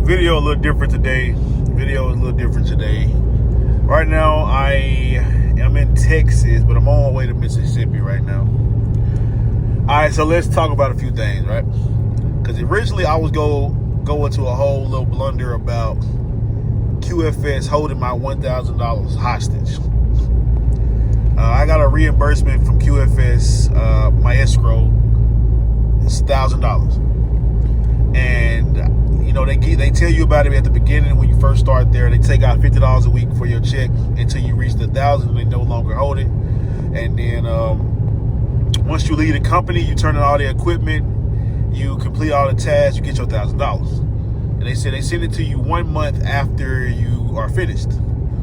Video a little different today. Right now, I am in Texas, but I'm on my way to Mississippi right now. All right, so let's talk about a few things, right? Because originally I was go into a whole little blunder about QFS holding my $1,000 hostage. I got a reimbursement from QFS, my escrow is $1,000, and they tell you about it at the beginning when you first start there. They take out $50 a week for your check until you reach the $1,000, and they no longer hold it. And then once you leave the company, you turn in all the equipment, you complete all the tasks, you get your $1,000. And they said they send it to you 1 month after you are finished.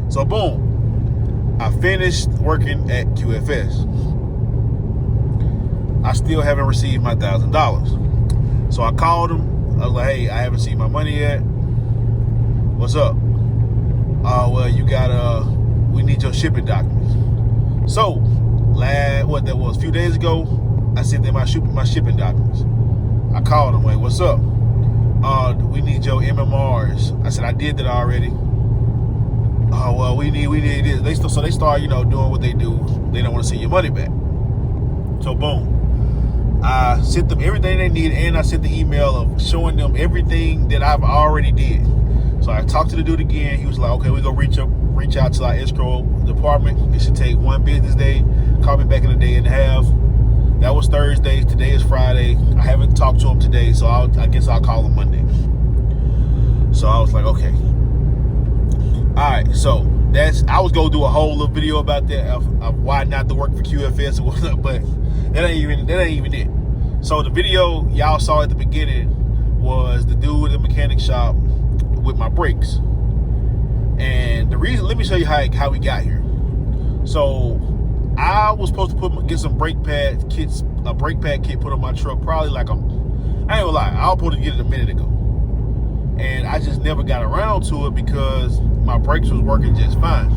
So boom, I finished working at QFS. I still haven't received my $1,000. So I called them. I was like, hey, I haven't seen my money yet. What's up? Well, we need your shipping documents. So, that was a few days ago, I sent them my shipping documents. I called them, like, what's up? We need your MMRs. I said, I did that already. Well, we need this. So they start, doing what they do. They don't want to see your money back. So, boom. I sent them everything they need, and I sent the email of showing them everything that I've already did. So I talked to the dude again. He was like, okay, we're going to reach out to our escrow department. It should take 1 business day. Call me back in a day and a half. That was Thursday. Today is Friday. I haven't talked to him today, so I guess I'll call him Monday. So I was like, okay. All right, so I was going to do a whole little video about that of why not to work for QFS or whatnot, but that ain't even it. So the video y'all saw at the beginning was the dude in the mechanic shop with my brakes. And the reason, let me show you how we got here. So I was supposed to get some brake pad kit put on my truck, probably I ain't gonna lie, I was supposed to get it a minute ago. And I just never got around to it because my brakes was working just fine.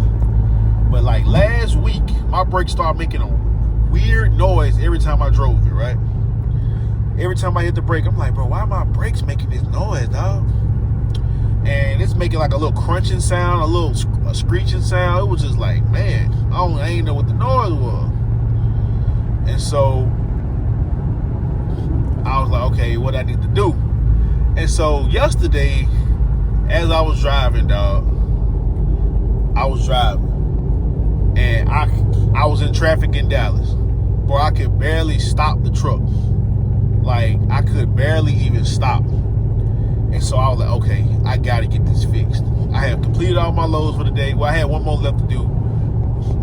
But like last week, my brakes started making a weird noise every time I drove it, right? Every time I hit the brake, I'm like, bro, why are my brakes making this noise, dog? And it's making like a little crunching sound, a screeching sound. It was just like, man, I ain't know what the noise was. And so I was like, okay, what I need to do? And so yesterday, as I was driving, and I was in traffic in Dallas. Bro, I could barely stop the truck. Like, I could barely even stop. And so I was like, okay, I gotta get this fixed. I have completed all my loads for the day. Well, I had one more left to do,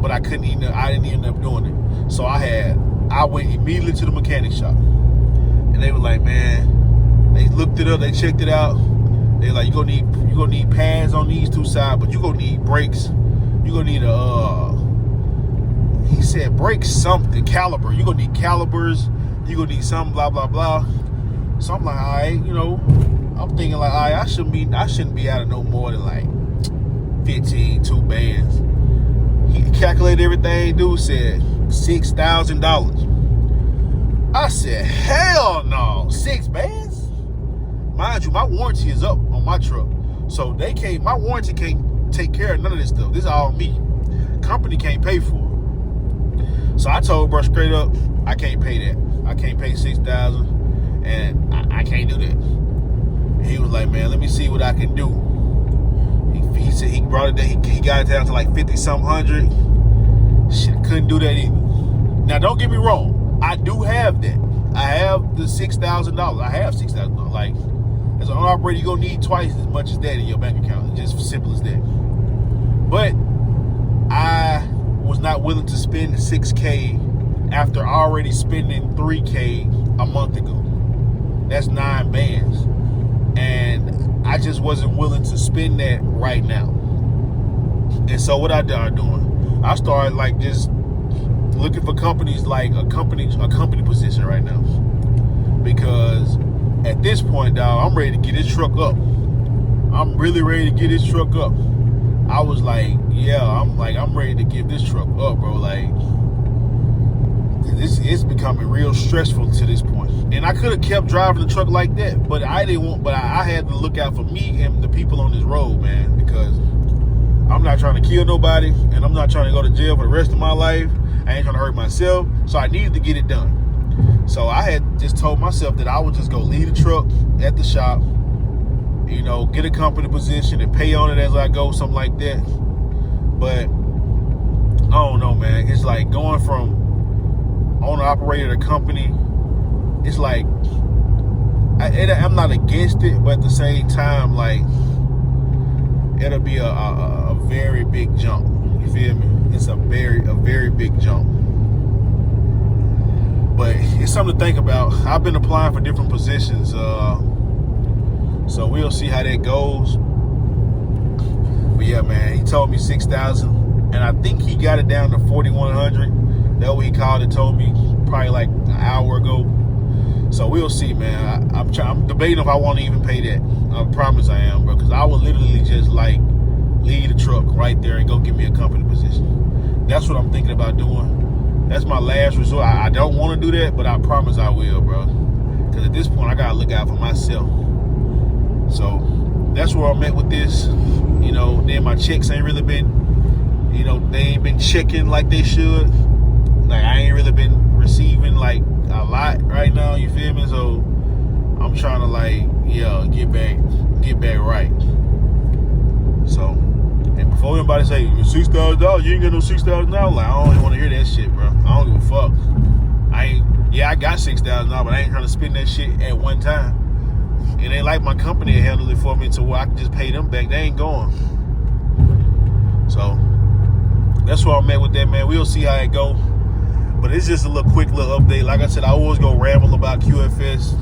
but I didn't end up doing it. So I went immediately to the mechanic shop. And they were like, man, they looked it up, they checked it out. They like, you're gonna need pads on these two sides, but you're gonna need brakes. You're gonna need he said brakes something, caliber. You're gonna need calibers. You're gonna need some blah, blah, blah. So I'm like, all right, I'm thinking like, all right, I shouldn't be out of no more than like 2 bands. He calculated everything, dude said $6,000. I said, hell no, 6 bands? Mind you, my warranty is up on my truck. So my warranty can't take care of none of this stuff. This is all me. Company can't pay for it. So I told bro straight up, I can't pay that. I can't pay $6,000, and I can't do that. And he was like, man, let me see what I can do. He said he brought it down. He got it down to like 50-something hundred. Shit, couldn't do that either. Now, don't get me wrong. I do have that. I have the $6,000. I have $6,000. Like, as an operator, you're gonna need twice as much as that in your bank account. It's just simple as that. But I was not willing to spend $6K after already spending $3K a month ago. That's 9 bands. And I just wasn't willing to spend that right now. And so what I started doing, I started like just looking for companies, like a company position right now. Because at this point, dog, I'm ready to get this truck up. I'm really ready to get this truck up. I was like, yeah, I'm ready to get this truck up, bro. Like, It's becoming real stressful to this point. And I could have kept driving the truck like that, but I didn't want. But I had to look out for me and the people on this road, man, because I'm not trying to kill nobody, and I'm not trying to go to jail for the rest of my life. I ain't trying to hurt myself, so I needed to get it done. So I had just told myself that I would just go leave the truck at the shop, you know, get a company position and pay on it as I go, something like that. But I don't know, man. It's like going from owner-operator to company. It's like I'm not against it, but at the same time, like, it'll be a very big jump. You feel me? It's a very big jump. But it's something to think about. I've been applying for different positions, so we'll see how that goes. But yeah, man, he told me 6,000, and I think he got it down to 4,100. That's what he called it, told me probably like an hour ago. So we'll see, man. I'm debating if I want to even pay that. I promise I am, bro, because I would literally just like leave the truck right there and go get me a company position. That's what I'm thinking about doing. That's my last resort. I don't want to do that, but I promise I will, bro. Because at this point, I got to look out for myself. So that's where I'm at with this. You know, then my checks ain't really been, you know, they ain't been checking like they should. Like, I ain't really been receiving, like, a lot right now, you feel me? So I'm trying to, like, yeah, get back right. So, and before anybody say, $6,000, you ain't got no $6,000, like, I don't even want to hear that shit, bro. I don't give a fuck. I got $6,000, but I ain't trying to spend that shit at one time. It ain't like my company handle it for me to where I can just pay them back. They ain't going. So that's where I'm at with that, man. We'll see how it go. But it's just a quick little update. Like I said, I always go ramble about QFS,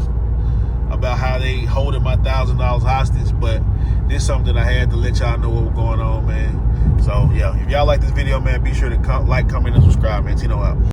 about how they holding my $1,000 hostage. But this is something I had to let y'all know what was going on, man. So yeah, if y'all like this video, man, be sure to like, comment, and subscribe, man. Tino out.